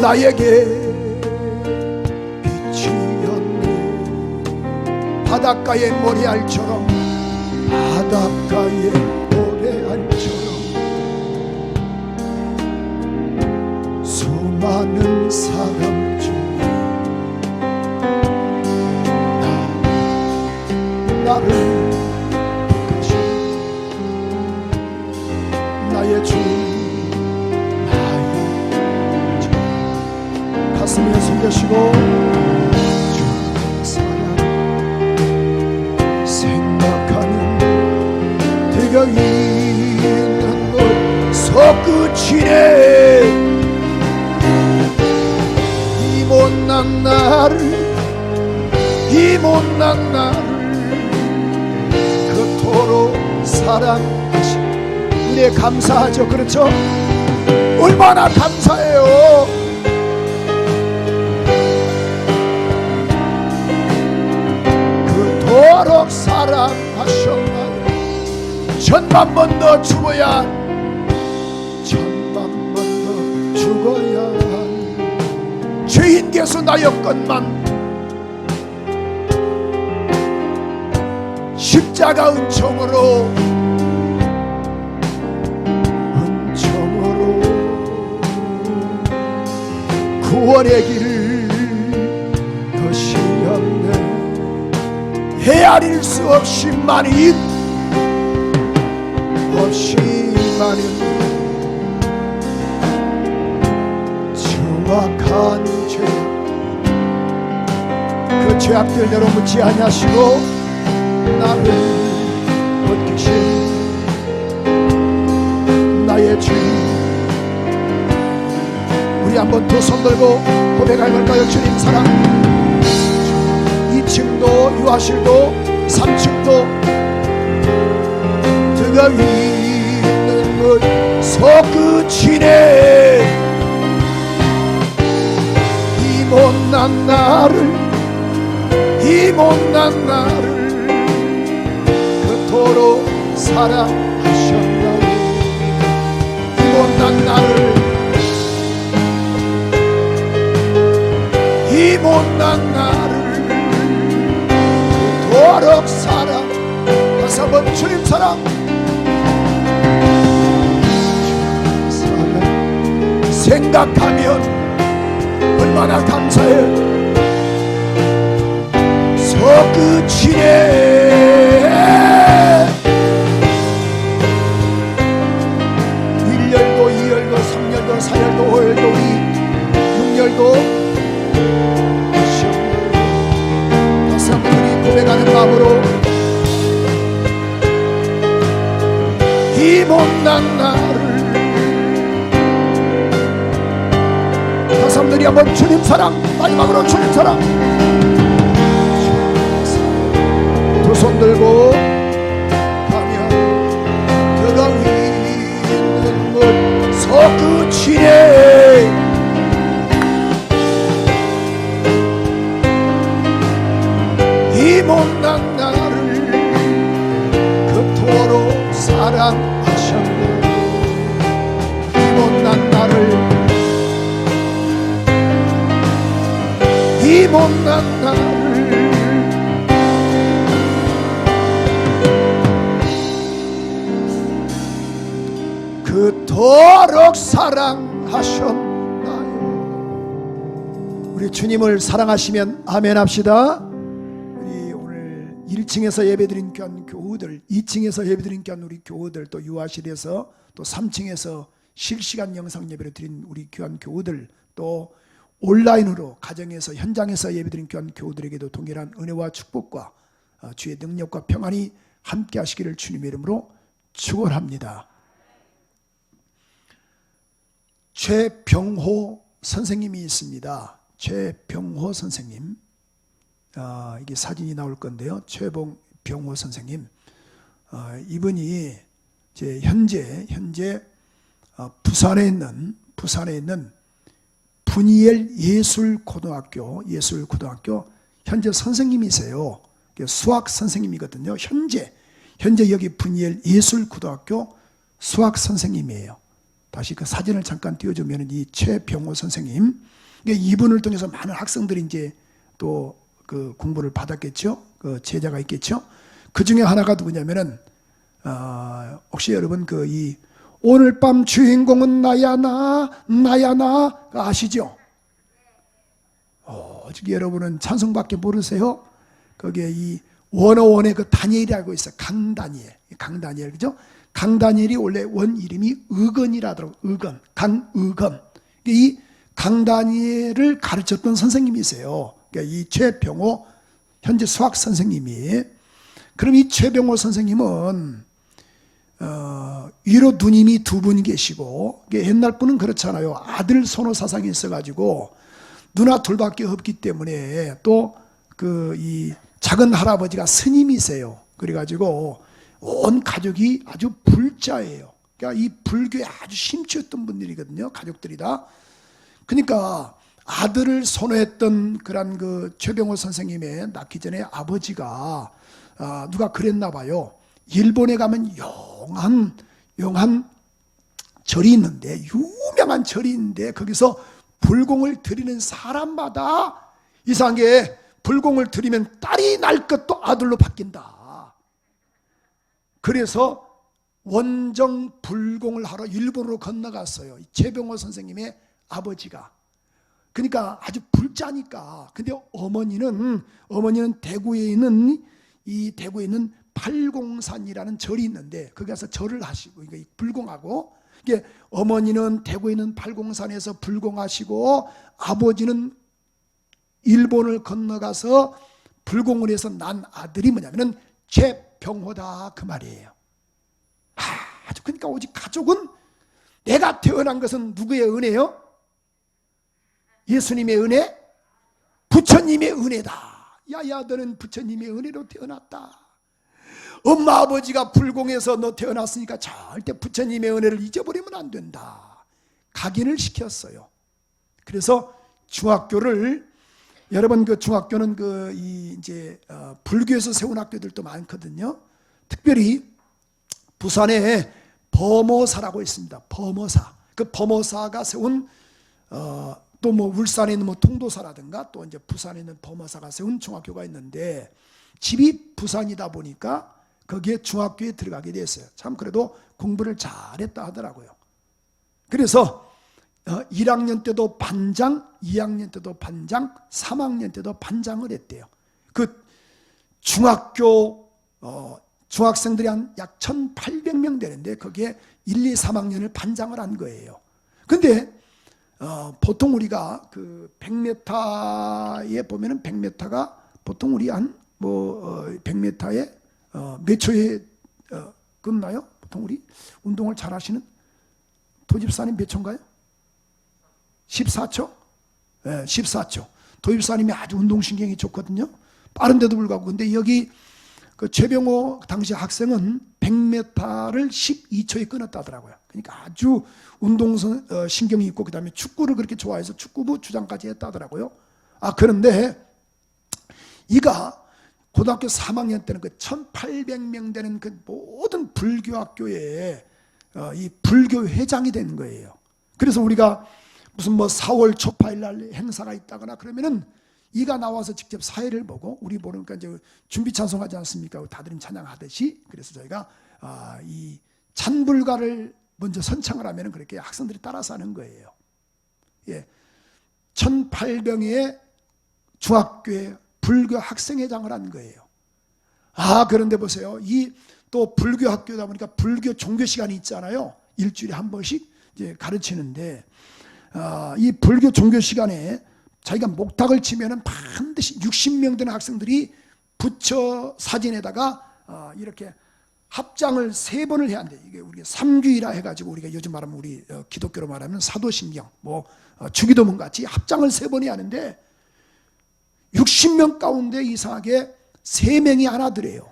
나에게 빛이었네. 바닷가의 모래알처럼, 바닷가의 모래알처럼 수많은 사람 중에 나를 택하신 나의 주, 나의 주. 가슴에 숨겨시고 주 사랑 생각하는 대가 있는 곳 손끝이네. 이 못난 나를, 이 못난 나를 그토록 사랑하신 은혜 감사하죠. 그렇죠? 얼마나 감사해요. 그토록 사랑하셨나요? 천만 번 더 죽어야, 천만 번 더 죽어야 할 죄인 개수 나였건만 십자가 은총으로 구원의 길을 여시었네. 헤아릴 수 없이 많이 없이 많은 정확한 죄, 그 죄악들 내려놓지 아니하시고 나를 벗기신 나의 죄. 우리 한번 두 손 들고 고백할까요? 주님 사랑. 2층도 유아실도 3층도 들어가 있는 것 손끝이네. 이 못난 나를, 이 못난 나를 그토록 사랑하셨나요? 이 못난 나를, 이 못난 나를 그토록 사랑. 다시 한번 주님 사랑. 사랑 생각하면 얼마나 감사해. 서끝이네. 1열도 2열도 3열도 4열도 5열도 6열도 다시 한번 우리 고백하는 마음으로 이 못난 나를. 다시 한번 우리 한번 주님 사랑. 마지막으로 주님 사랑. 두 손 들고 가면 들어가 있는 것 서끝이네. 이 못난 나를 그토록 사랑하셨네. 이 못난 나를, 이 못난 나를 그토록 사랑하셨나요? 우리 주님을 사랑하시면 아멘 합시다. 우리 오늘 1층에서 예배드린 귀한 교우들, 2층에서 예배드린 귀한 우리 교우들, 또 유아실에서 또 3층에서 실시간 영상 예배를 드린 우리 귀한 교우들, 또 온라인으로 가정에서 현장에서 예배드린 귀한 교우들에게도 동일한 은혜와 축복과 주의 능력과 평안이 함께 하시기를 주님의 이름으로 축원합니다. 최병호 선생님이 있습니다. 최병호 선생님, 이게 사진이 나올 건데요. 최병호 선생님, 이분이 이제 현재 부산에 있는 분이엘 예술고등학교 현재 선생님이세요. 수학 선생님이거든요. 현재 여기 분이엘 예술고등학교 수학 선생님이에요. 다시 그 사진을 잠깐 띄워주면 이 최병호 선생님, 이분을 통해서 많은 학생들이 이제 또 그 공부를 받았겠죠. 그 제자가 있겠죠. 그 중에 하나가 누구냐면은 혹시 여러분 그 이 오늘 밤 주인공은 나야 나 아시죠? 지금 여러분은 찬송밖에 모르세요? 거기에 이 101의 그 다니엘이라고 있어요. 강다니엘 그죠? 강다니엘이 원래 원 이름이 의건이라더라고. 강의건. 이 강다니엘을 가르쳤던 선생님이세요. 그러니까 이 최병호 현재 수학 선생님이. 그럼 이 최병호 선생님은 위로 누님이 두 분 계시고, 옛날 분은 그렇잖아요. 아들 손호 사상이 있어가지고 누나 둘밖에 없기 때문에 또 그 이 작은 할아버지가 스님이세요. 그래가지고 온 가족이 아주 불자예요. 그러니까 이 불교에 아주 심취했던 분들이거든요. 가족들이 다. 그러니까 아들을 선호했던 그런 그 최병호 선생님의 낳기 전에 아버지가 누가 그랬나 봐요. 일본에 가면 용한 절이 있는데, 유명한 절이 있는데 거기서 불공을 드리는 사람마다 이상하게 불공을 드리면 딸이 날 것도 아들로 바뀐다. 그래서 원정 불공을 하러 일본으로 건너갔어요. 최병호 선생님의 아버지가. 그러니까 아주 불자니까. 근데 어머니는 대구에 있는 팔공산이라는 절이 있는데 거기 가서 절을 하시고, 그러니까 불공하고, 이게 어머니는 대구에 있는 팔공산에서 불공하시고 아버지는 일본을 건너가서 불공을 해서 난 아들이 뭐냐면은 최병호다 그 말이에요. 아주 그러니까 오직 가족은, 내가 태어난 것은 누구의 은혜요? 예수님의 은혜? 부처님의 은혜다. 야야 너는 부처님의 은혜로 태어났다. 엄마 아버지가 불공해서 너 태어났으니까 절대 부처님의 은혜를 잊어버리면 안 된다. 각인을 시켰어요. 그래서 중학교를, 여러분 그 중학교는 그 이제 불교에서 세운 학교들도 많거든요. 특별히 부산에 범어사라고 있습니다. 범어사. 그 범어사가 세운 또 뭐 울산에 있는 뭐 통도사라든가 또 이제 부산에 있는 범어사가 세운 중학교가 있는데, 집이 부산이다 보니까 거기에 중학교에 들어가게 됐어요. 참 그래도 공부를 잘했다 하더라고요. 그래서 1학년 때도 반장, 2학년 때도 반장, 3학년 때도 반장을 했대요. 그 중학교 중학생들이 한 약 1,800명 되는데 거기에 1, 2, 3학년을 반장을 한 거예요. 근데 보통 우리가 그 100m에 보면은 100m가 보통 우리 한 100m에 몇 초에 끝나요? 보통 우리 운동을 잘 하시는 도집사님 몇 초인가요? 14초? 네, 14초. 도집사님이 아주 운동신경이 좋거든요. 빠른데도 불구하고. 근데 여기 그 최병호 당시 학생은 100m를 12초에 끊었다더라고요. 그러니까 아주 운동신경이 있고, 그 다음에 축구를 그렇게 좋아해서 축구부 주장까지 했다더라고요. 그런데 이가 고등학교 3학년 때는 그 1,800명 되는 그 모든 불교학교에 이 불교 회장이 된 거예요. 그래서 우리가 무슨 뭐 4월 초파일 날 행사가 있다거나 그러면은 이가 나와서 직접 사회를 보고, 우리 모르니까 이제 준비 찬송하지 않습니까? 다들 찬양하듯이. 그래서 저희가 이 찬불가를 먼저 선창을 하면 그렇게 학생들이 따라서 하는 거예요. 예, 1,800의 중학교에 불교 학생회장을 한 거예요. 그런데 보세요. 이 또 불교 학교다 보니까 불교 종교 시간이 있잖아요. 일주일에 한 번씩 이제 가르치는데, 이 불교 종교 시간에 자기가 목탁을 치면은 반드시 60명 되는 학생들이 부처 사진에다가 이렇게 합장을 3번을 해야 한대. 이게 우리가 삼규이라 해가지고 우리가 요즘 말하면 우리 기독교로 말하면 사도신경, 뭐 주기도문 같이 합장을 3번 해야 하는데, 60명 가운데 이상하게 3명이 안 하더래요.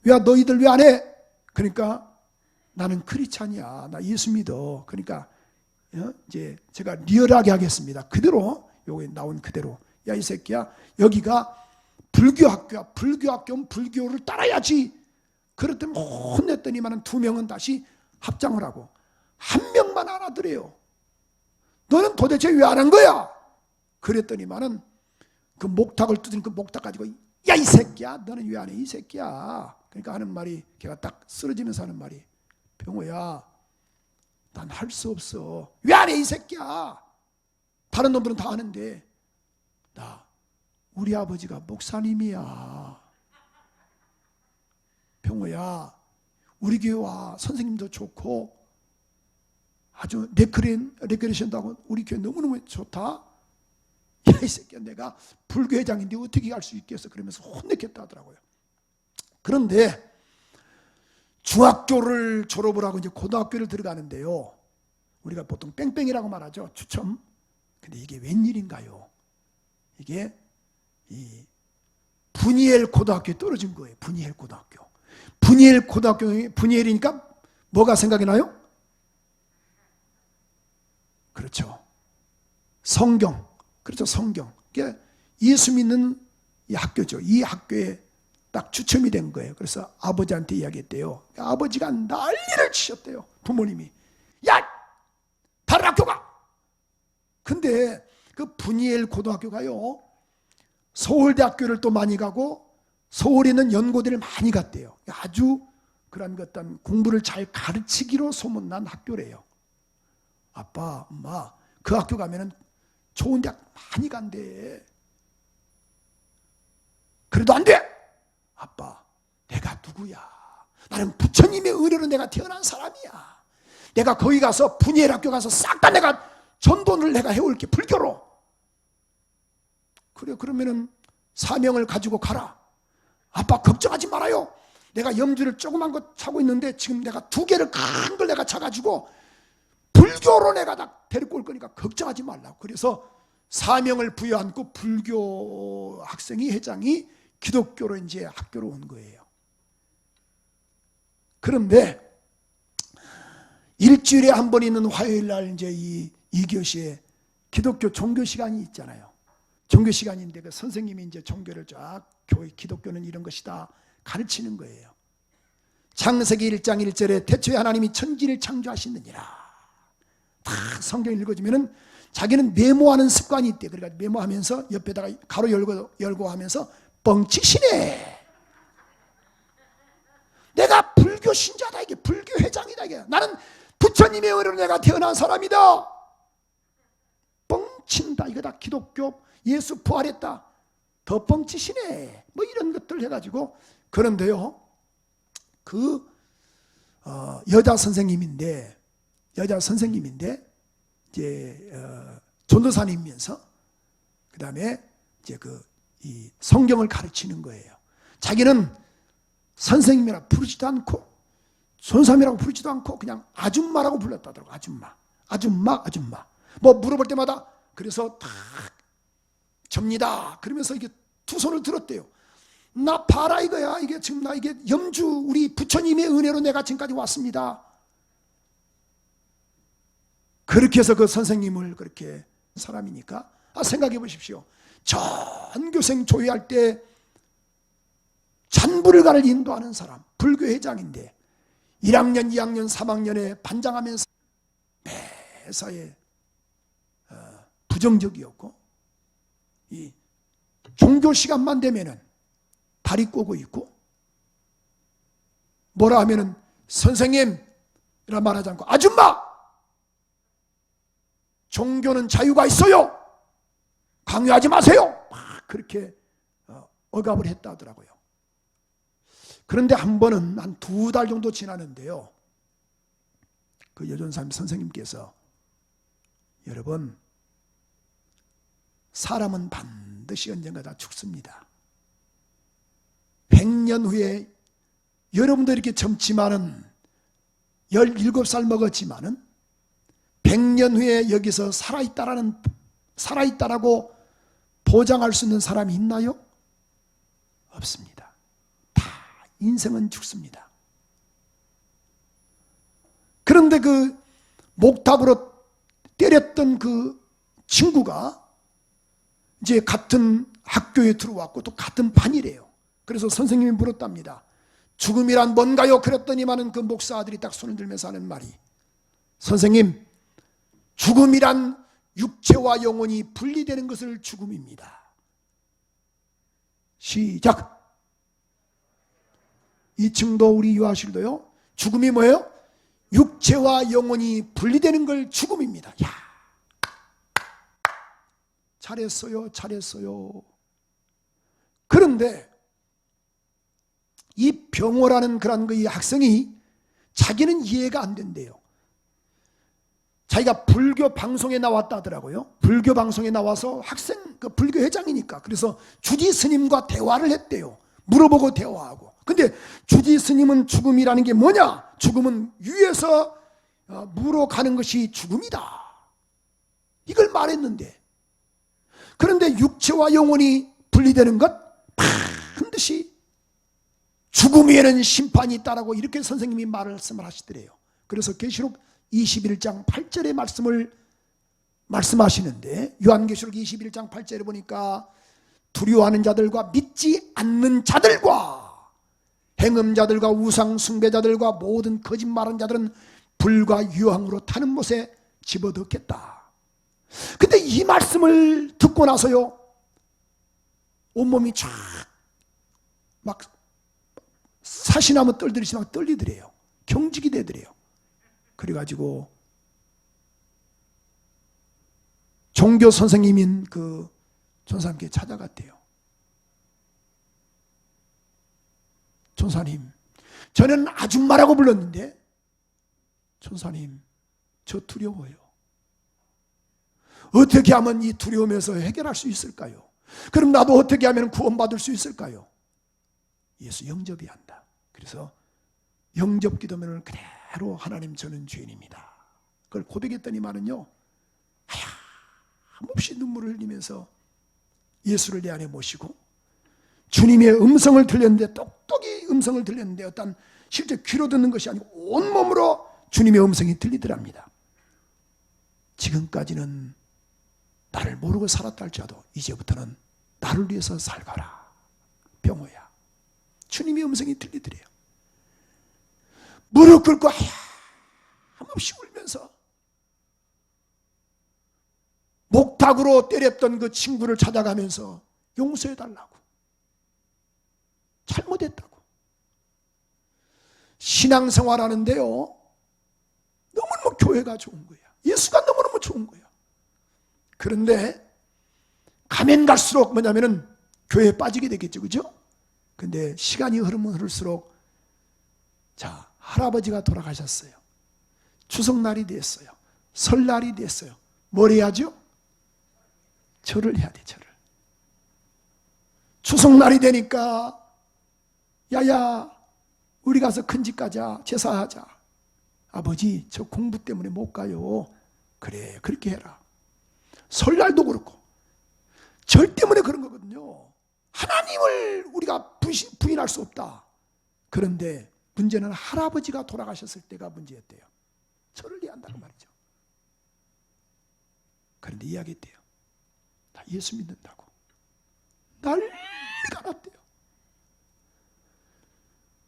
야 너희들 왜 안 해? 그러니까 나는 크리스찬이야. 나 예수 믿어. 그러니까 이제 제가 리얼하게 하겠습니다. 그대로 여기 나온 그대로. 야 이 새끼야, 여기가 불교 학교야. 불교 학교면 불교를 따라야지. 그랬더니 혼냈더니만 2명은 다시 합장을 하고, 한 명만 알아들어요. 너는 도대체 왜 안 한 거야? 그랬더니만은 그 목탁을 두드린 그 목탁 가지고 야 이 새끼야 너는 왜 안 해 이 새끼야. 그러니까 하는 말이 걔가 딱 쓰러지면서 하는 말이 병호야 난 할 수 없어. 왜 안 해 이 새끼야. 다른 놈들은 다 하는데 나 우리 아버지가 목사님이야. 병호야 우리 교회 와 선생님도 좋고 아주 레크레이션도 하고 우리 교회 너무너무 좋다. 야 이 새끼야 내가 불교회장인데 어떻게 할 수 있겠어. 그러면서 혼냈겠다 하더라고요. 그런데 중학교를 졸업을 하고 이제 고등학교를 들어가는데요. 우리가 보통 뺑뺑이라고 말하죠. 추첨. 근데 이게 웬일인가요? 이게 이 분이엘 고등학교에 떨어진 거예요. 분이엘 고등학교. 분이엘 고등학교, 분이엘이니까 뭐가 생각이 나요? 그렇죠. 성경. 그렇죠. 성경. 그러니까 예수 믿는 이 학교죠. 이 학교에 딱 추첨이 된 거예요. 그래서 아버지한테 이야기했대요. 아버지가 난리를 치셨대요. 부모님이. 야! 다른 학교 가! 근데 그 분이엘 고등학교가요. 서울대학교를 또 많이 가고 서울에 있는 연고대를 많이 갔대요. 아주 그런 어떤 공부를 잘 가르치기로 소문난 학교래요. 아빠, 엄마, 그 학교 가면은 좋은 대학 많이 간대. 그래도 안 돼! 아빠, 내가 누구야? 나는 부처님의 은혜로 내가 태어난 사람이야. 내가 거기 가서 분이엘 학교 가서 싹 다 내가 전도를 내가 해올게, 불교로. 그래, 그러면은 사명을 가지고 가라. 아빠, 걱정하지 말아요. 내가 염주를 조그만 거 차고 있는데 지금 내가 2개를 큰 걸 내가 차가지고 불교로 내가 다 데리고 올 거니까 걱정하지 말라고. 그래서 사명을 부여안고 불교 학생이 회장이 기독교로 이제 학교로 온 거예요. 그런데 일주일에 한 번 있는 화요일 날 이제 이 2교시에 기독교 종교 시간이 있잖아요. 종교 시간인데 그 선생님이 이제 종교를 쫙 교회 기독교는 이런 것이다 가르치는 거예요. 창세기 1장 1절에 태초에 하나님이 천지를 창조하시느니라. 다 성경 읽어주면은 자기는 메모하는 습관이 있대. 그러니까 메모하면서 옆에다가 가로 열고 하면서 뻥치시네. 내가 불교 신자다 이게 불교 회장이다 이게. 나는 부처님의 은혜로 내가 태어난 사람이다. 뻥친다. 이거 다 기독교 예수 부활했다. 더 뻥치시네. 뭐 이런 것들 해가지고. 그런데요 그 여자 선생님인데 이제 전도사님이면서 그 다음에 이제 이 성경을 가르치는 거예요. 자기는 선생님이라 부르지도 않고 선사님이라고 부르지도 않고 그냥 아줌마라고 불렀다더라고. 아줌마. 뭐 물어볼 때마다 그래서 딱 접니다. 그러면서 이게 2손을 들었대요. 나 봐라 이거야. 이게 지금 나 이게 염주 우리 부처님의 은혜로 내가 지금까지 왔습니다. 그렇게 해서 그 선생님을 그렇게 사람이니까 생각해 보십시오. 전교생 조회할 때 잔불가를 인도하는 사람, 불교 회장인데 1학년, 2학년, 3학년에 반장하면서 매사에 부정적이었고 이 종교 시간만 되면은 다리 꼬고 있고 뭐라 하면은 선생님이라 말하지 않고 아줌마! 종교는 자유가 있어요. 강요하지 마세요. 막 그렇게 억압을 했다 하더라고요. 그런데 한 번은 한 2달 정도 지나는데요. 그 여전사님 선생님께서 여러분 사람은 반드시 언젠가 다 죽습니다. 100년 후에 여러분도 이렇게 젊지만은 17살 먹었지만은 100년 후에 여기서 살아있다라고 보장할 수 있는 사람이 있나요? 없습니다. 다 인생은 죽습니다. 그런데 그 목탁으로 때렸던 그 친구가 이제 같은 학교에 들어왔고 또 같은 반이래요. 그래서 선생님이 물었답니다. 죽음이란 뭔가요? 그랬더니만은 그 목사 아들이 딱 손을 들면서 하는 말이 선생님, 죽음이란 육체와 영혼이 분리되는 것을 죽음입니다. 시작. 2층도 우리 유아실도요. 죽음이 뭐예요? 육체와 영혼이 분리되는 걸 죽음입니다. 야, 잘했어요, 잘했어요. 그런데 이 병호라는 그런 이 학생이 자기는 이해가 안 된대요. 자기가 불교 방송에 나왔다 하더라고요. 불교 방송에 나와서 학생, 그 불교 회장이니까. 그래서 주지 스님과 대화를 했대요. 물어보고 대화하고. 근데 주지 스님은 죽음이라는 게 뭐냐? 죽음은 위에서 무로 가는 것이 죽음이다. 이걸 말했는데, 그런데 육체와 영혼이 분리되는 것 반드시 죽음 위에는 심판이 있다라고 이렇게 선생님이 말씀을 하시더래요. 그래서 계시록 21장 8절의 말씀을 말씀하시는데, 요한계시록 21장 8절에 보니까 두려워하는 자들과 믿지 않는 자들과 행음자들과 우상 숭배자들과 모든 거짓말하는 자들은 불과 유황으로 타는 못에 집어넣겠다. 근데 이 말씀을 듣고 나서요, 온몸이 쫙 막 사시나무 떨듯이 막 떨리더래요. 경직이 되더래요. 그래가지고 종교 선생님인 그 전사님께 찾아갔대요. 전사님, 저는 아줌마라고 불렀는데, 전사님, 저 두려워요. 어떻게 하면 이 두려움에서 해결할 수 있을까요? 그럼 나도 어떻게 하면 구원받을 수 있을까요? 예수 영접해야 한다. 그래서 영접 기도문을 그대로, 하나님 저는 죄인입니다, 그걸 고백했더니만은요, 하염없이 눈물을 흘리면서 예수를 내 안에 모시고, 주님의 음성을 들렸는데, 똑똑히 음성을 들렸는데, 어떤 실제 귀로 듣는 것이 아니고 온몸으로 주님의 음성이 들리더랍니다. 지금까지는 나를 모르고 살았다 할지라도 이제부터는 나를 위해서 살거라, 병호야. 주님의 음성이 들리더래요. 무릎 꿇고 하염없이 울면서 목탁으로 때렸던 그 친구를 찾아가면서 용서해달라고, 잘못했다고. 신앙생활 하는데요, 너무너무 교회가 좋은 거야. 예수가 너무너무 좋은 거야. 그런데 가면 갈수록 뭐냐면은 교회에 빠지게 되겠죠, 그죠? 근데 시간이 흐르면 흐를수록, 자, 할아버지가 돌아가셨어요. 추석날이 됐어요. 설날이 됐어요. 뭘 해야죠? 절을 해야 돼, 절을. 추석날이 되니까, 야야, 우리 가서 큰 집 가자, 제사하자. 아버지, 저 공부 때문에 못 가요. 그래, 그렇게 해라. 설날도 그렇고, 절 때문에 그런 거거든요. 하나님을 우리가 부인할 수 없다. 그런데 문제는 할아버지가 돌아가셨을 때가 문제였대요. 절을 해야 한다고 말이죠. 그런데 이야기했대요. 다 예수 믿는다고 난리가 났대요.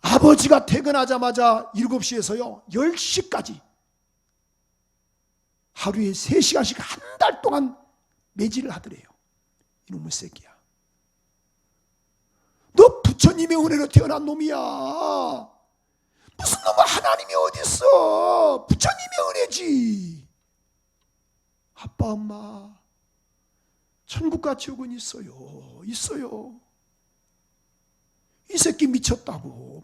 아버지가 퇴근하자마자 7시에서요 10시까지 하루에 3시간씩 한 달 동안 매질을 하더래요. 이놈의 새끼야, 너 부처님의 은혜로 태어난 놈이야. 무슨 놈의 하나님이 어딨어? 부처님의 은혜지. 아빠 엄마 천국과 지옥은 있어요. 있어요. 이 새끼 미쳤다고.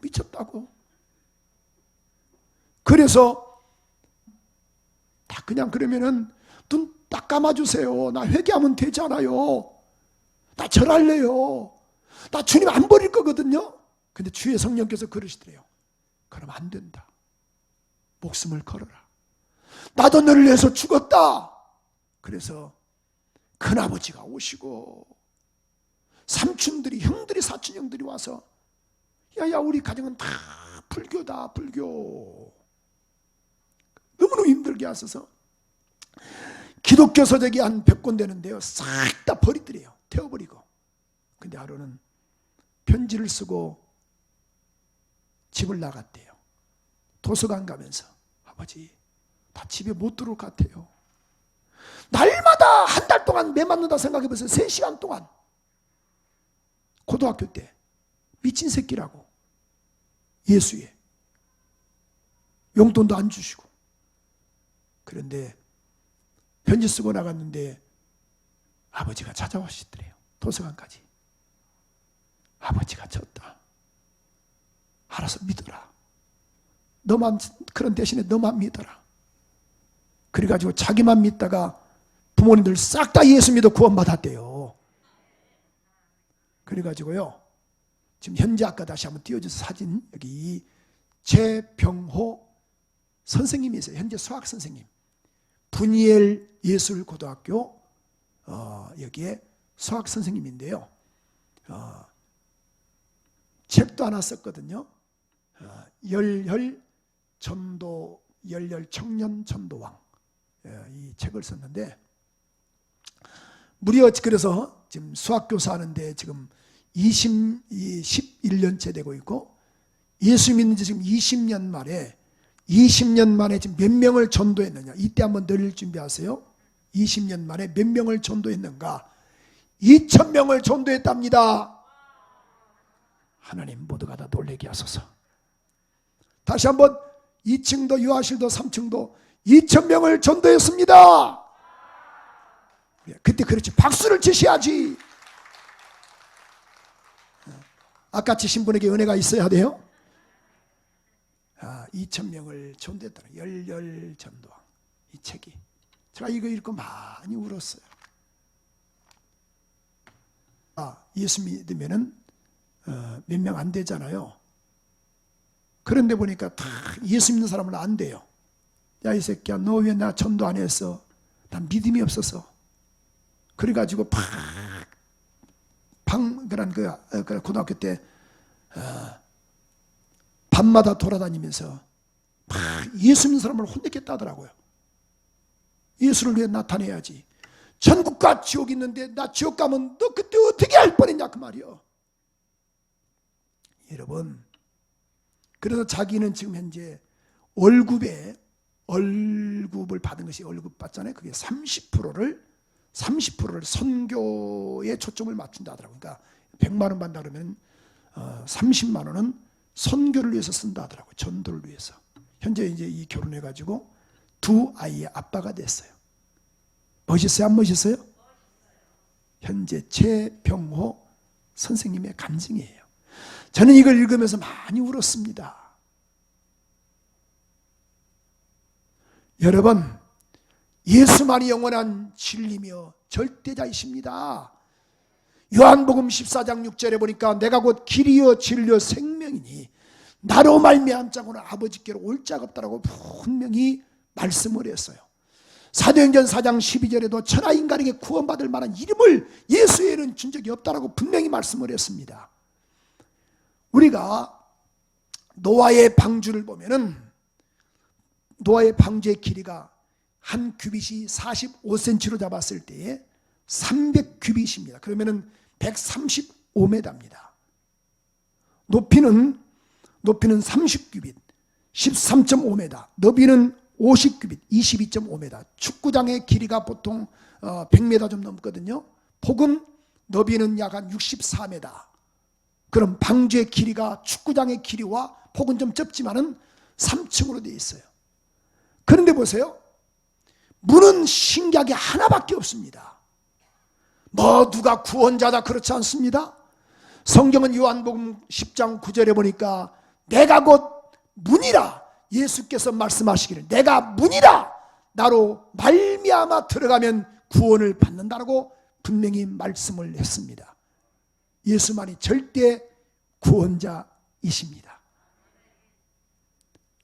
그래서 다 그냥 그러면은 눈 딱 감아주세요. 나 회개하면 되잖아요. 나 절할래요. 나 주님 안 버릴 거거든요. 근데 주의 성령께서 그러시더래요. 그럼 안 된다. 목숨을 걸어라. 나도 너를 위해서 죽었다. 그래서 큰아버지가 오시고 삼촌들이, 형들이, 사촌 형들이 와서, 야야, 우리 가정은 다 불교다, 불교. 너무너무 힘들게 하셔서 기독교 서적이 한 100권 되는데요, 싹 다 버리더래요. 태워버리고. 근데 하루는 편지를 쓰고 집을 나갔대요. 도서관 가면서, 아버지, 다 집에 못 들어올 것 같아요. 날마다 한 달 동안 매 맞는다 생각해 보세요. 3시간 동안. 고등학교 때 미친 새끼라고 예수에 용돈도 안 주시고. 그런데 편지 쓰고 나갔는데 아버지가 찾아오시더래요. 도서관까지. 아버지가 졌다. 알아서 믿어라. 너만, 그런 대신에 너만 믿어라. 그래가지고 자기만 믿다가 부모님들 싹 다 예수 믿어 구원받았대요. 그래가지고요, 지금 현재 아까 다시 한번 띄워줘서 사진, 여기 최병호 선생님이 있어요. 현재 수학 선생님. 분이엘 예술고등학교 여기에 수학 선생님인데요. 책도 하나 썼거든요. 열혈 청년 전도왕, 이 책을 썼는데, 무려 그래서 지금 수학교사 하는데 지금 11년째 되고 있고, 예수 믿는 지 지금 20년 만에 지금 몇 명을 전도했느냐, 이때 한번 늘릴 준비하세요. 20년 만에 몇 명을 전도했는가? 2,000명을 전도했답니다. 하나님 모두가 다 놀라게 하소서. 다시 한번 2층도 유아실도 3층도 2,000명을 전도했습니다. 그때 그렇지, 박수를 치셔야지. 아까 치신 분에게 은혜가 있어야 돼요. 2,000명을 전도했다. 열혈 전도왕, 이 책이. 제가 이거 읽고 많이 울었어요. 예수 믿으면은 몇 명 안 되잖아요. 그런데 보니까 다 예수 믿는 사람은 안 돼요. 야, 이 새끼야, 너 왜 나 전도 안 했어? 난 믿음이 없어서. 그래가지고 그런 고등학교 때 밤마다 돌아다니면서 막 예수 믿는 사람을 혼내겠다 하더라고요. 예수를 위해 나타내야지. 천국과 지옥이 있는데 나 지옥 가면 너 그때 어떻게 할 뻔했냐, 그 말이요. 여러분, 그래서 자기는 지금 현재 월급을 받은 것이, 월급 받잖아요. 그게 30%를 선교에 초점을 맞춘다 하더라고요. 그러니까 100만 원 받는다 그러면 30만 원은 선교를 위해서 쓴다 하더라고요. 전도를 위해서. 현재 이제 이 결혼해가지고 2아이의 아빠가 됐어요. 멋있어요? 안 멋있어요? 현재 최병호 선생님의 간증이에요. 저는 이걸 읽으면서 많이 울었습니다. 여러분, 예수만이 영원한 진리며 절대자이십니다. 요한복음 14장 6절에 보니까 내가 곧 길이요 진리요 생명이니 나로 말미암지 않고는 아버지께로 올 자가 없다라고 분명히 말씀을 했어요. 사도행전 4장 12절에도 천하인간에게 구원받을 만한 이름을 예수 외에는 준 적이 없다라고 분명히 말씀을 했습니다. 우리가 노아의 방주를 보면은 노아의 방주의 길이가 한 규빗이 45cm로 잡았을 때에 300규빗입니다. 그러면은 135m입니다. 높이는 30규빗, 13.5m, 너비는 50규빗, 22.5m. 축구장의 길이가 보통 100m 좀 넘거든요. 폭은 너비는 약 한 64m. 그럼 방주의 길이가 축구장의 길이와 폭은 좀 좁지만은 3층으로 되어 있어요. 그런데 보세요. 문은 신기하게 하나밖에 없습니다. 뭐 누가 구원자다 그렇지 않습니다. 성경은 요한복음 10장 9절에 보니까 내가 곧 문이라, 예수께서 말씀하시기를 내가 문이라, 나로 말미암아 들어가면 구원을 받는다라고 분명히 말씀을 했습니다. 예수만이 절대 구원자이십니다.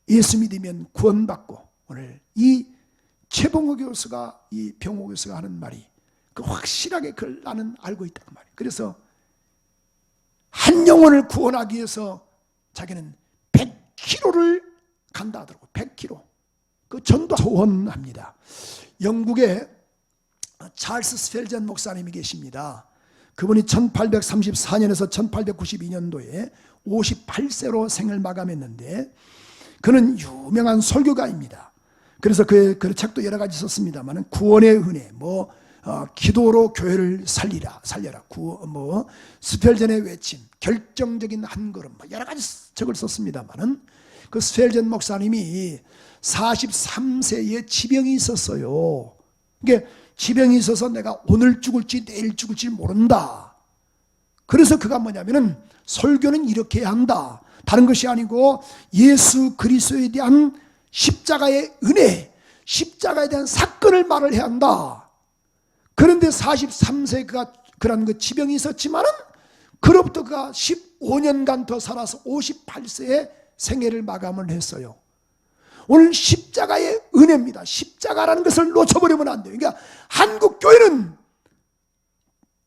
예수 믿으면 구원받고, 오늘 이 최병호 교수가, 이 병호 교수가 하는 말이 그 확실하게 그걸 나는 알고 있다는 말이에요. 그래서 한 영혼을 구원하기 위해서 자기는 100km를 간다 하더라고요. 100km. 그 전도 소원합니다. 영국에 찰스 스펠전 목사님이 계십니다. 그분이 1834년에서 1892년도에 58세로 생을 마감했는데, 그는 유명한 설교가입니다. 그래서 그 책도 여러 가지 썼습니다만 구원의 은혜, 기도로 교회를 살려라, 스펠전의 외침, 결정적인 한 걸음, 여러 가지 책을 썼습니다만 그 스펠전 목사님이 43세에 지병이 있었어요. 이게 지병이 있어서 내가 오늘 죽을지 내일 죽을지 모른다. 그래서 그가 뭐냐면은 설교는 이렇게 해야 한다. 다른 것이 아니고 예수 그리스도에 대한 십자가의 은혜, 십자가에 대한 사건을 말을 해야 한다. 그런데 43세 그가 그런 그 지병이 있었지만은 그로부터 그가 15년간 더 살아서 58세에 생애를 마감을 했어요. 오늘 십자가의 은혜입니다. 십자가라는 것을 놓쳐버리면 안 돼요. 그러니까 한국 교회는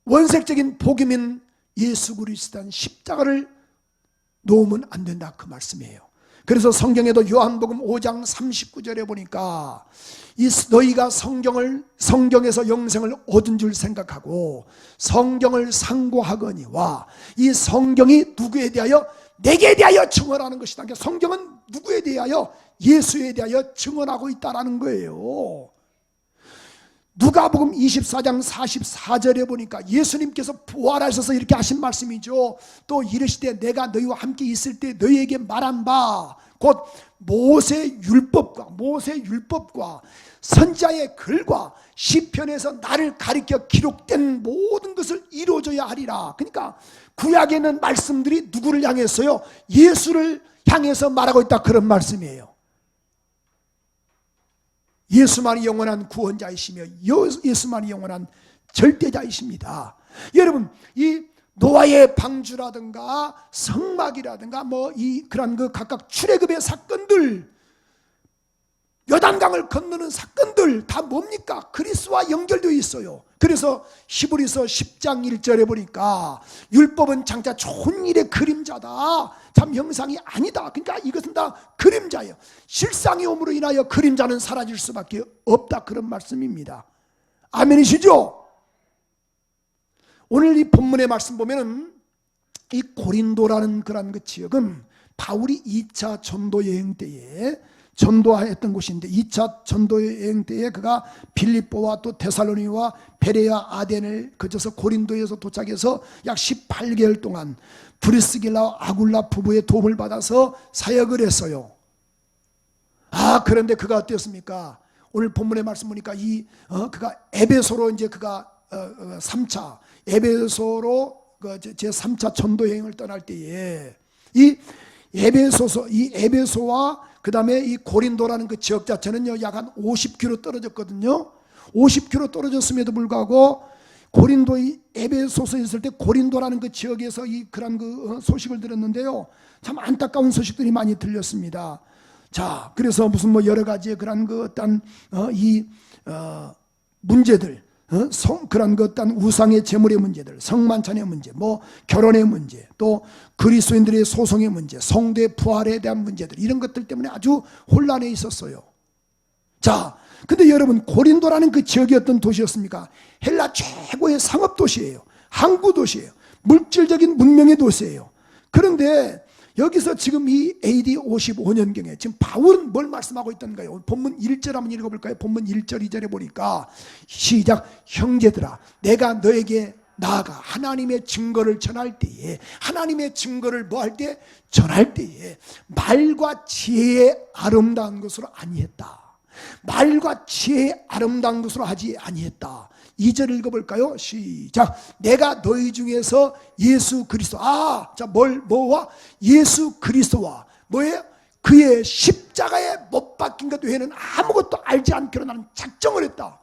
원색적인 복음인 예수 그리스도의 십자가를 놓으면 안 된다, 그 말씀이에요. 그래서 성경에도 요한복음 5장 39절에 보니까 너희가 성경에서 영생을 얻은 줄 생각하고 성경을 상고하거니와 이 성경이 누구에 대하여? 내게 대하여 증언하는 것이다. 그러니까 성경은 누구에 대하여? 예수에 대하여 증언하고 있다는 거예요. 누가복음 24장 44절에 보니까 예수님께서 부활하셔서 이렇게 하신 말씀이죠. 또 이르시되 내가 너희와 함께 있을 때 너희에게 말한 바 곧 모세 율법과 선지자의 글과 시편에서 나를 가리켜 기록된 모든 것을 이루어져야 하리라. 그러니까 구약에 있는 말씀들이 누구를 향했어요? 예수를 향해서 말하고 있다, 그런 말씀이에요. 예수만이 영원한 구원자이시며 예수만이 영원한 절대자이십니다. 여러분, 이 노아의 방주라든가 성막이라든가 그런 그 각각 출애굽의 사건들, 요단강을 건너는 사건들 다 뭡니까? 그리스도와 연결되어 있어요. 그래서 히브리서 10장 1절에 보니까 율법은 장차 좋은 일의 그림자다, 참 형상이 아니다. 그러니까 이것은 다 그림자예요. 실상이 옴으로 인하여 그림자는 사라질 수밖에 없다, 그런 말씀입니다. 아멘이시죠? 오늘 이 본문의 말씀 보면은 이 고린도라는 그런 그 지역은 바울이 2차 전도 여행 때에 전도했던 곳인데, 2차 전도 여행 때에 그가 빌립보와 또 데살로니와 베레아 아덴을 거쳐서 고린도에서 도착해서 약 18개월 동안 브리스길라와 아굴라 부부의 도움을 받아서 사역을 했어요. 그런데 그가 어땠습니까? 오늘 본문의 말씀 보니까 그가 에베소로 이제 그가 3차 에베소로 제 3차 전도 여행을 떠날 때에 이 에베소와 그 다음에 이 고린도라는 그 지역 자체는요, 약 한 50km 떨어졌거든요. 50km 떨어졌음에도 불구하고 에베소서에 있을 때 고린도라는 그 지역에서 그런 그 소식을 들었는데요. 참 안타까운 소식들이 많이 들렸습니다. 자, 그래서 무슨 여러 가지의 그런 그 어떤 문제들, 그런 그 어떤 우상의 제물의 문제들, 성만찬의 문제, 결혼의 문제, 또 그리스도인들의 소송의 문제, 성도의 부활에 대한 문제들, 이런 것들 때문에 아주 혼란해 있었어요. 자, 근데 여러분, 고린도라는 그 지역이 어떤 도시였습니까? 헬라 최고의 상업 도시예요. 항구 도시예요. 물질적인 문명의 도시예요. 그런데 여기서 지금 이 AD 55년경에 지금 바울은 뭘 말씀하고 있던가요? 본문 1절 한번 읽어볼까요? 본문 1절 2절에 보니까 시작, 형제들아 내가 너에게 나아가 하나님의 증거를 전할 때에, 하나님의 증거를 할 때? 전할 때에 말과 지혜의 아름다운 것으로 아니했다. 말과 지혜의 아름다운 것으로 하지 아니했다. 2절 읽어볼까요? 시작. 내가 너희 중에서 예수 그리스도, 뭐와? 예수 그리스도와 뭐예요? 그의 십자가에 못 박힌 것 외에는 아무것도 알지 않기로 나는 작정을 했다.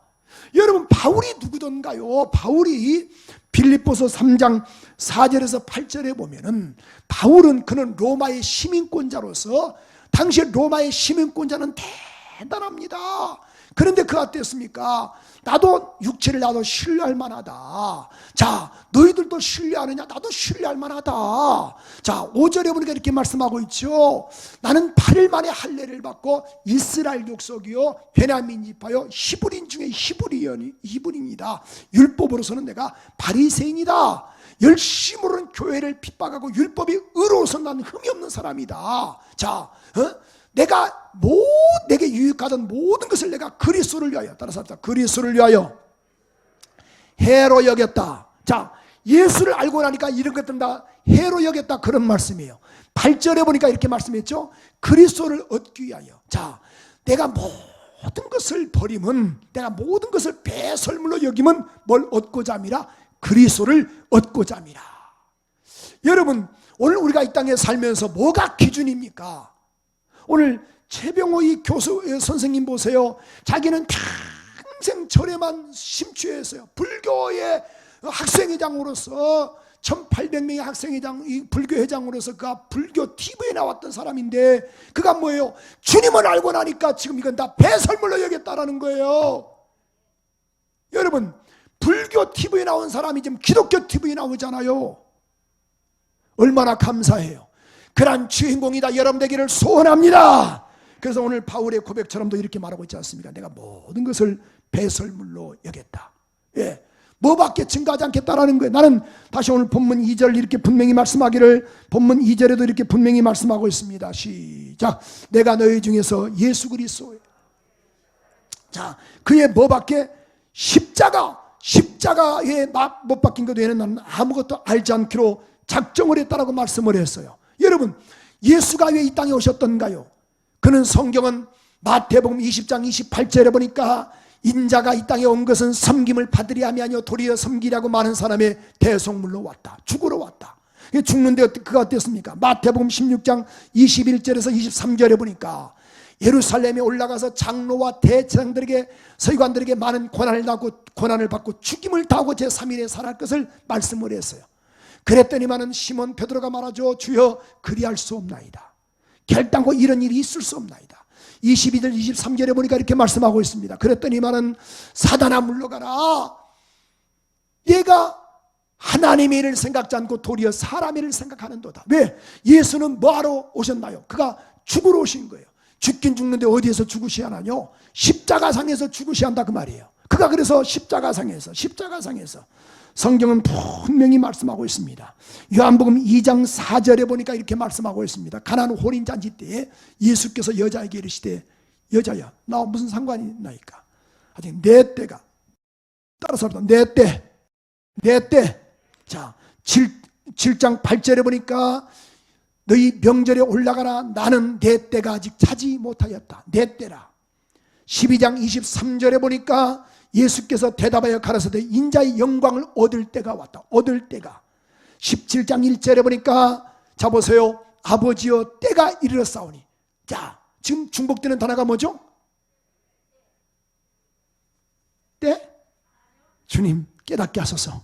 여러분, 바울이 누구던가요? 바울이 빌립보서 3장 4절에서 8절에 보면은 그는 로마의 시민권자로서, 당시 로마의 시민권자는 대단합니다. 그런데 그가 어땠습니까? 나도 육체를 나도 신뢰할 만하다. 자, 너희들도 신뢰하느냐? 나도 신뢰할 만하다. 자, 5절에 보니까 이렇게 말씀하고 있죠. 나는 8일 만에 할례를 받고 이스라엘 족속이요 베냐민 지파요 히브리인 중에 히브리인이다. 율법으로서는 내가 바리새인이다. 열심으로는 교회를 핍박하고 율법이 의로워서 난 흠이 없는 사람이다. 자, 내게 유익하던 모든 것을 내가 그리스도를 위하여, 따라서 합시다. 그리스도를 위하여 해로 여겼다. 자, 예수를 알고 나니까 이런 것들은 다 해로 여겼다, 그런 말씀이에요. 8절에 보니까 이렇게 말씀했죠. 그리스도를 얻기 위하여. 자, 내가 모든 것을 버리면, 내가 모든 것을 배설물로 여기면 뭘 얻고자 함이라? 그리스도를 얻고자 함이라. 여러분, 오늘 우리가 이 땅에 살면서 뭐가 기준입니까? 오늘 최병호이 교수 선생님 보세요. 자기는 평생 절에만 심취했어요. 불교의 학생회장으로서 1800명의 학생회장, 불교회장으로서 그가 불교 TV에 나왔던 사람인데, 그가 뭐예요? 주님을 알고 나니까 지금 이건 다 배설물로 여겼다라는 거예요. 여러분, 불교 TV에 나온 사람이 지금 기독교 TV에 나오잖아요. 얼마나 감사해요. 그런 주인공이다 여러분 되기를 소원합니다. 그래서 오늘 바울의 고백처럼도 이렇게 말하고 있지 않습니까? 내가 모든 것을 배설물로 여겼다. 예, 뭐밖에 증가하지 않겠다라는 거예요. 나는 다시 오늘 본문 2절 이렇게 분명히 말씀하기를, 본문 2절에도 이렇게 분명히 말씀하고 있습니다. 시작. 내가 너희 중에서 예수 그리스도의, 자, 그의 뭐밖에? 십자가에 못 박힌 것 외에는 나는 아무것도 알지 않기로 작정을 했다라고 말씀을 했어요. 여러분, 예수가 왜 이 땅에 오셨던가요? 그는 성경은 마태복음 20장 28절에 보니까 인자가 이 땅에 온 것은 섬김을 받으려 함이 아니요 도리어 섬기라고 많은 사람의 대속물로 왔다. 죽으러 왔다. 죽는데 그가 어땠습니까? 마태복음 16장 21절에서 23절에 보니까 예루살렘에 올라가서 장로와 대제사장들에게, 서기관들에게 많은 고난을 받고 죽임을 당하고 제3일에 살할 것을 말씀을 했어요. 그랬더니만은 시몬 베드로가 말하죠. 주여, 그리할 수 없나이다. 결단코 이런 일이 있을 수 없나이다. 22절 23절에 보니까 이렇게 말씀하고 있습니다. 그랬더니만은 사단아 물러가라. 얘가 하나님의 일을 생각지 않고 도리어 사람의 일을 생각하는도다. 왜? 예수는 뭐하러 오셨나요? 그가 죽으러 오신 거예요. 죽긴 죽는데 어디에서 죽으셔야 하나요? 십자가상에서 죽으셔야 한다 그 말이에요. 그가 그래서 십자가상에서 성경은 분명히 말씀하고 있습니다. 요한복음 2장 4절에 보니까 이렇게 말씀하고 있습니다. 가나안 혼인잔치 때에 예수께서 여자에게 이르시되, 여자야, 나와 무슨 상관이 있나이까? 아직 내 때가, 따라서 내 때. 자, 7장 8절에 보니까 너희 명절에 올라가라. 나는 내 때가 아직 차지 못하였다. 내 때라. 12장 23절에 보니까 예수께서 대답하여 가라사대 인자의 영광을 얻을 때가 왔다. 얻을 때가. 17장 1절에 보니까 자 보세요. 아버지여 때가 이르렀사오니. 자, 지금 중복되는 단어가 뭐죠? 때? 주님 깨닫게 하소서.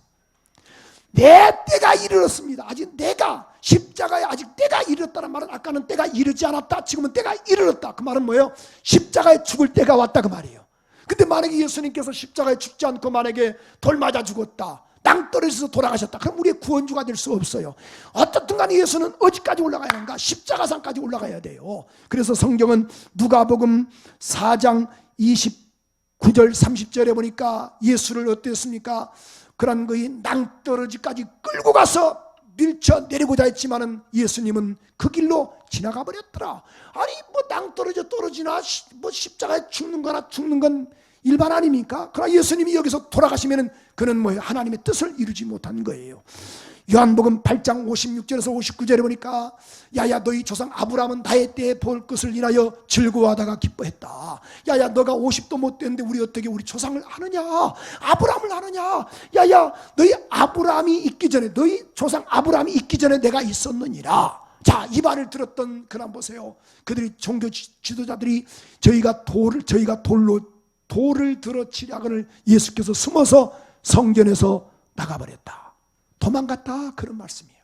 내 때가 이르렀습니다. 아직 내가 십자가에 아직 때가 이르렀다는 말은 아까는 때가 이르지 않았다, 지금은 때가 이르렀다. 그 말은 뭐예요? 십자가에 죽을 때가 왔다 그 말이에요. 근데 만약에 예수님께서 십자가에 죽지 않고 만약에 돌 맞아 죽었다, 땅 떨어져서 돌아가셨다, 그럼 우리의 구원주가 될 수 없어요. 어떻든 간에 예수는 어디까지 올라가야 하는가? 십자가상까지 올라가야 돼요. 그래서 성경은 누가복음 4장 29절 30절에 보니까 예수를 어땠습니까? 그런 거의 낭떠러지까지 끌고 가서 밀쳐내리고자 했지만은 예수님은 그 길로 지나가 버렸더라. 아니 뭐 낭떠러져 떨어지나 뭐 십자가에 죽는 건 일반 아닙니까? 그러나 예수님이 여기서 돌아가시면은 그는 뭐예요? 하나님의 뜻을 이루지 못한 거예요. 요한복음 8장 56절에서 59절에 보니까 야야 너희 조상 아브라함은 나의 때에 볼 것을 인하여 즐거워하다가 기뻐했다. 야야 너가 50도 못 됐는데 우리 어떻게 우리 조상을 아느냐? 아브라함을 아느냐? 야야 너희 아브라함이 있기 전에, 너희 조상 아브라함이 있기 전에 내가 있었느니라. 자, 이 말을 들었던 그날 보세요. 그들이 종교 지도자들이 저희가 돌을 들어 치려거늘 예수께서 숨어서 성전에서 나가버렸다. 도망갔다, 그런 말씀이에요.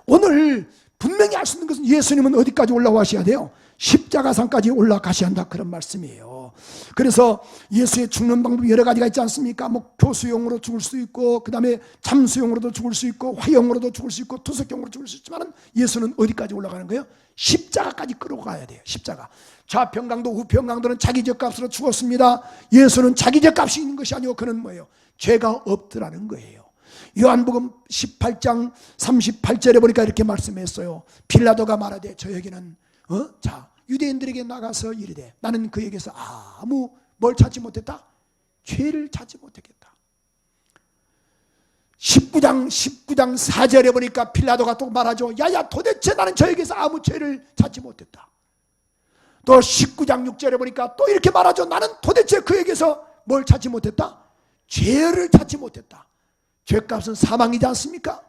오늘 분명히 알 수 있는 것은 예수님은 어디까지 올라가셔야 돼요? 십자가상까지 올라가셔야 한다, 그런 말씀이에요. 그래서 예수의 죽는 방법이 여러 가지가 있지 않습니까? 뭐 교수용으로 죽을 수 있고, 그 다음에 잠수용으로도 죽을 수 있고, 화용으로도 죽을 수 있고, 투석용으로 죽을 수 있지만 예수는 어디까지 올라가는 거예요? 십자가까지 끌고 가야 돼요. 십자가. 좌평강도 우평강도는 자기 죗값으로 죽었습니다. 예수는 자기 죗값이 있는 것이 아니고 그는 뭐예요? 죄가 없더라는 거예요. 요한복음 18장 38절에 보니까 이렇게 말씀했어요. 빌라도가 말하되 저에게는 유대인들에게 나가서 이르되 나는 그에게서 아무 뭘 찾지 못했다? 죄를 찾지 못했겠다. 19장 4절에 보니까 빌라도가 또 말하죠. 야야 도대체 나는 저에게서 아무 죄를 찾지 못했다. 또 19장 6절에 보니까 또 이렇게 말하죠. 나는 도대체 그에게서 뭘 찾지 못했다? 죄를 찾지 못했다. 죄값은 사망이지 않습니까?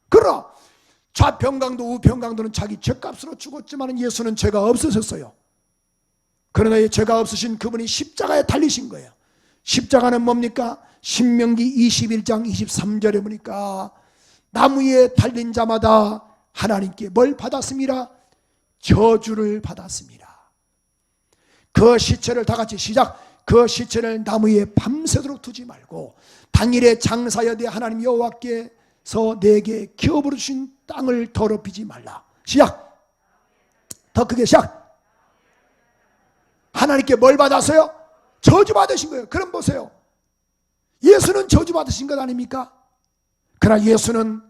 그러나 좌평강도 우평강도는 자기 죄값으로 죽었지만 예수는 죄가 없으셨어요. 그러나 죄가 없으신 그분이 십자가에 달리신 거예요. 십자가는 뭡니까? 신명기 21장 23절에 보니까 나무에 달린 자마다 하나님께 뭘 받았습니다? 저주를 받았습니다. 그 시체를 다 같이 시작. 그 시체를 나무에 밤새도록 두지 말고 당일에 장사여대 하나님 여호와께서 내게 기업으로 주신 땅을 더럽히지 말라. 시작. 더 크게 시작. 하나님께 뭘 받았어요? 저주 받으신 거예요. 그럼 보세요. 예수는 저주 받으신 것 아닙니까? 그러나 예수는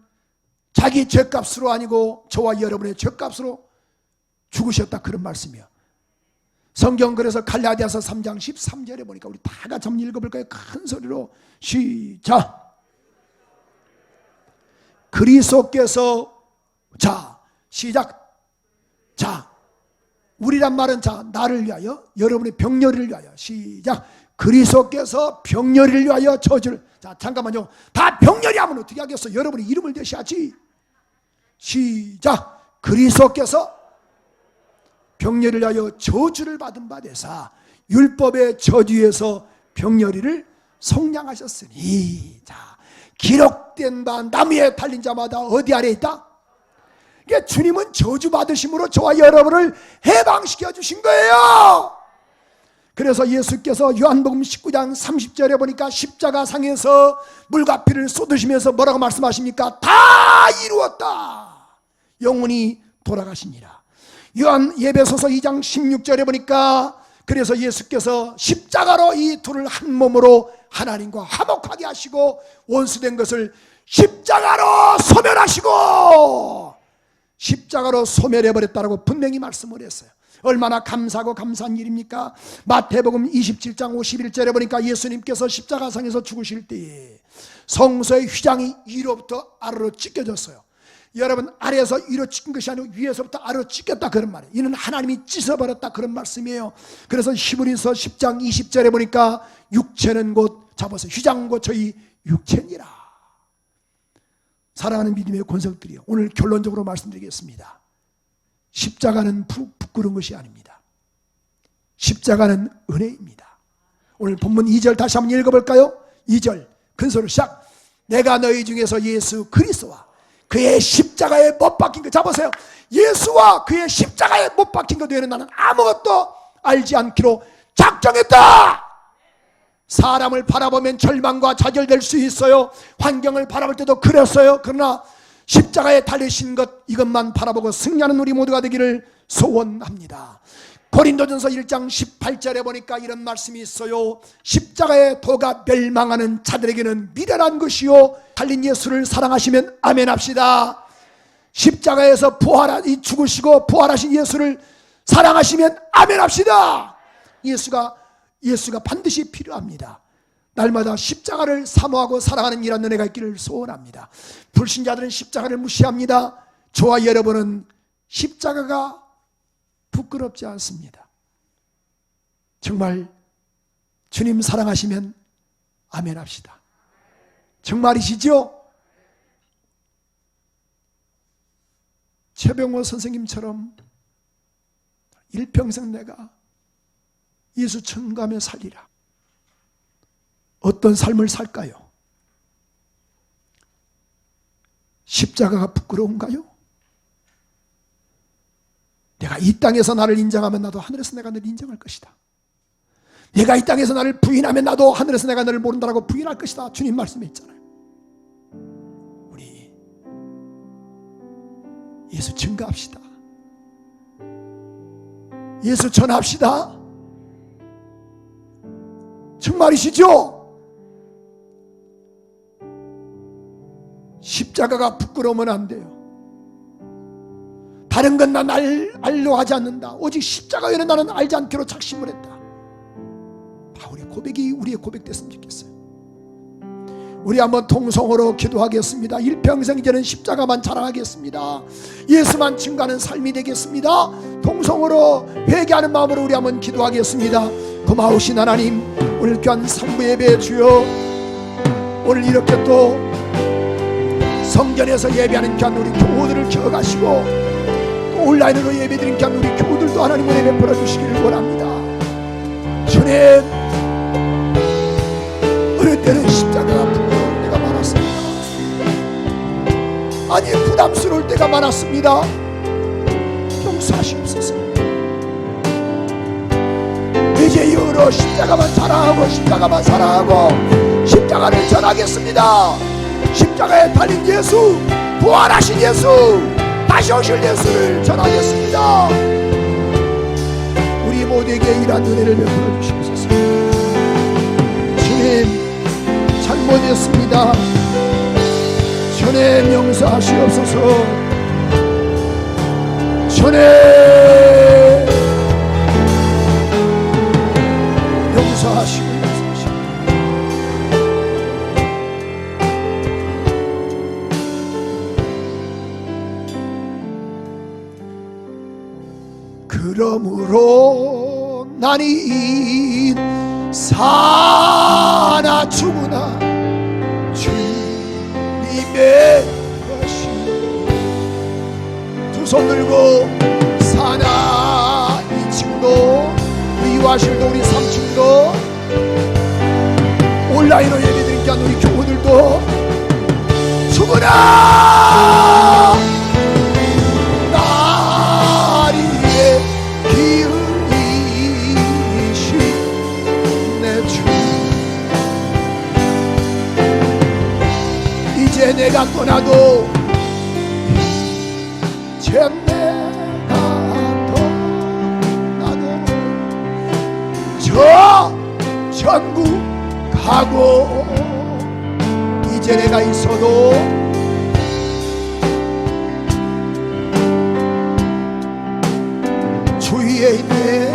자기 죄값으로 아니고 저와 여러분의 죄값으로 죽으셨다, 그런 말씀이에요. 성경 그래서 갈라디아서 3장 13절에 보니까 우리 다 같이 한번 읽어볼까요? 큰 소리로 시작. 그리스도께서 시작. 우리란 말은 나를 위하여 여러분의 병렬을 위하여 시작. 그리스도께서 병렬을 위하여 저주를 잠깐만요. 다 병렬이 하면 어떻게 하겠어? 여러분이 이름을 대셔야지. 시작. 그리스도께서 병렬을 위하여 저주를 받은 바 되사 율법의 저주에서 병렬이를 속량하셨으니 기록된 바 나무에 달린 자마다 어디 아래 있다? 그러니까 주님은 저주 받으심으로 저와 여러분을 해방시켜 주신 거예요. 그래서 예수께서 요한복음 19장 30절에 보니까 십자가 상에서 물과 피를 쏟으시면서 뭐라고 말씀하십니까? 다 이루었다. 영원히 돌아가시니라. 요한 예배소서 2장 16절에 보니까 그래서 예수께서 십자가로 이 둘을 한 몸으로 하나님과 화목하게 하시고 원수된 것을 십자가로 소멸하시고 십자가로 소멸해버렸다고 분명히 말씀을 했어요. 얼마나 감사하고 감사한 일입니까? 마태복음 27장 51절에 보니까 예수님께서 십자가상에서 죽으실 때에 성소의 휘장이 위로부터 아래로 찢겨졌어요. 여러분, 아래에서 위로 찢긴 것이 아니고 위에서부터 아래로 찢겼다, 그런 말이에요. 이는 하나님이 찢어버렸다, 그런 말씀이에요. 그래서 히브리서 10장 20절에 보니까 육체는 곧 잡아서 휘장 곧 저희 육체니라. 사랑하는 믿음의 권속들이요, 오늘 결론적으로 말씀드리겠습니다. 십자가는 부끄러운 것이 아닙니다. 십자가는 은혜입니다. 오늘 본문 2절 다시 한번 읽어볼까요? 2절 큰소리로 시작. 내가 너희 중에서 예수 그리스도와 그의 십자가에 못 박힌 것 잡으세요. 예수와 그의 십자가에 못 박힌 것 외에는 나는 아무것도 알지 않기로 작정했다. 사람을 바라보면 절망과 좌절될 수 있어요. 환경을 바라볼 때도 그랬어요. 그러나 십자가에 달리신 것, 이것만 바라보고 승리하는 우리 모두가 되기를 소원합니다. 고린도전서 1장 18절에 보니까 이런 말씀이 있어요. 십자가의 도가 멸망하는 자들에게는 미련한 것이요 달린 예수를 사랑하시면 아멘 합시다. 십자가에서 죽으시고 부활하신 예수를 사랑하시면 아멘 합시다. 예수가 반드시 필요합니다. 날마다 십자가를 사모하고 사랑하는 이런 은혜가 있기를 소원합니다. 불신자들은 십자가를 무시합니다. 저와 여러분은 십자가가 부끄럽지 않습니다. 정말 주님 사랑하시면 아멘 합시다. 정말이시죠? 최병호 선생님처럼 일평생 내가 예수 청구하며 살리라. 어떤 삶을 살까요? 십자가가 부끄러운가요? 내가 이 땅에서 나를 인정하면 나도 하늘에서 내가 너를 인정할 것이다. 내가 이 땅에서 나를 부인하면 나도 하늘에서 내가 너를 모른다라고 부인할 것이다. 주님 말씀했잖아요. 우리 예수 증거합시다. 예수 전합시다. 정말이시죠? 십자가가 부끄러우면 안 돼요. 다른 건 난 알려 하지 않는다. 오직 십자가에는 나는 알지 않기로 작심을 했다. 바울의 고백이 우리의 고백 됐으면 좋겠어요. 우리 한번 통성으로 기도하겠습니다. 일평생 이제는 십자가만 자랑하겠습니다. 예수만 증거하는 삶이 되겠습니다. 통성으로 회개하는 마음으로 우리 한번 기도하겠습니다. 고마우신 하나님, 오늘 귀한 3부 예배 주여, 오늘 이렇게 또 성전에서 예배하는 귀한 우리 교우들을 기억하시고 또 온라인으로 예배드린 귀한 우리 교우들도 하나님 은혜 베풀어 주시기를 원합니다. 주님, 어느 때는 십자가가 부끄러울 때가 많았습니다. 아니 부담스러울 때가 많았습니다. 용서하시옵소서. 이제 이후로 십자가만 자랑하고 십자가만 사랑하고 십자가를 전하겠습니다. 십자가에 달린 예수, 부활하신 예수, 다시 오실 예수를 전하겠습니다. 우리 모두에게 이러한 은혜를 베풀어 주시옵소서. 주님, 잘못했습니다. 주님 용서하시옵소서. 주님 용서하시고 그러므로 나니 사나 죽으나 주님의 것이. 두 손 들고 사나 2층도 우리 유아실도 우리 3층도 온라인으로 예배드린 귀한 우리 교우들도 죽으나 나리에 기울이신 내 주, 이제 내가 떠나도 이제 내가 떠나도 저 천국 가고 이제 내가 있어도 주 위에 있네,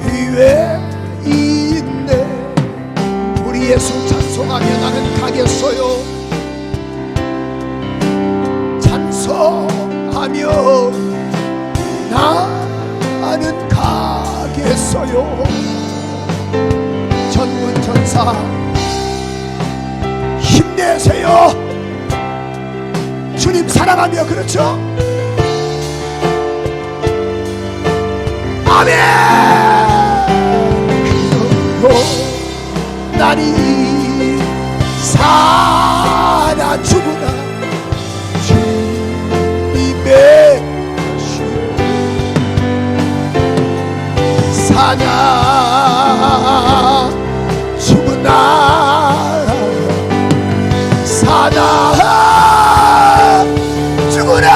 위에 있네. 우리 예수 찬송하며 나는 가겠어요. 찬송하며 나는 가겠어요. 전문전사 힘내세요. 주님 사랑하며, 그렇죠? 아멘. 그러므로 나니 사나 죽으나 주님의 것이. 사나 죽으나 사나 죽으나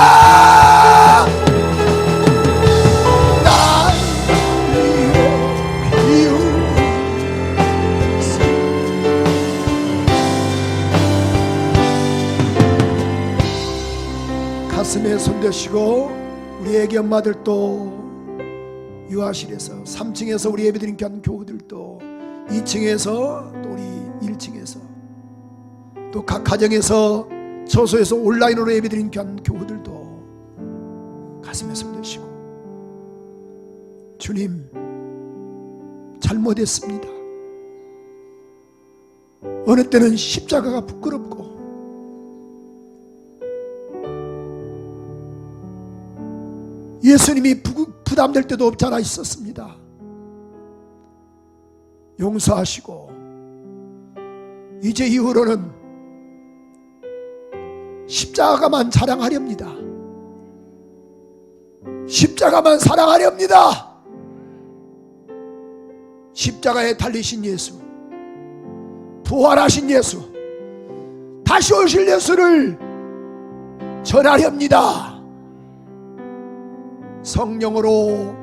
가슴에 손대시고 우리 애기 엄마들도 유아실에서 3층에서 우리 예배드린 귀한 교우들도 2층에서 또 우리 1층에서 또 각 가정에서 처소에서 온라인으로 예배드린 귀한 교우들도 가슴에 손대시고 주님 잘못했습니다. 어느 때는 십자가가 부끄럽고 예수님이 부담될 때도 없지 않아 있었습니다. 용서하시고 이제 이후로는 십자가만 자랑하렵니다. 십자가만 사랑하렵니다. 십자가에 달리신 예수, 부활하신 예수, 다시 오실 예수를 전하렵니다. 성령으로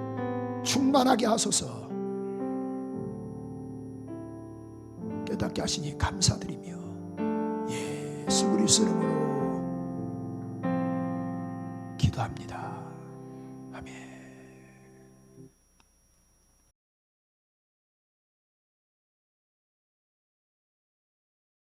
충만하게 하소서. 깨닫게 하시니 감사드리며 예수 그리스도 이름으로 기도합니다. 아멘.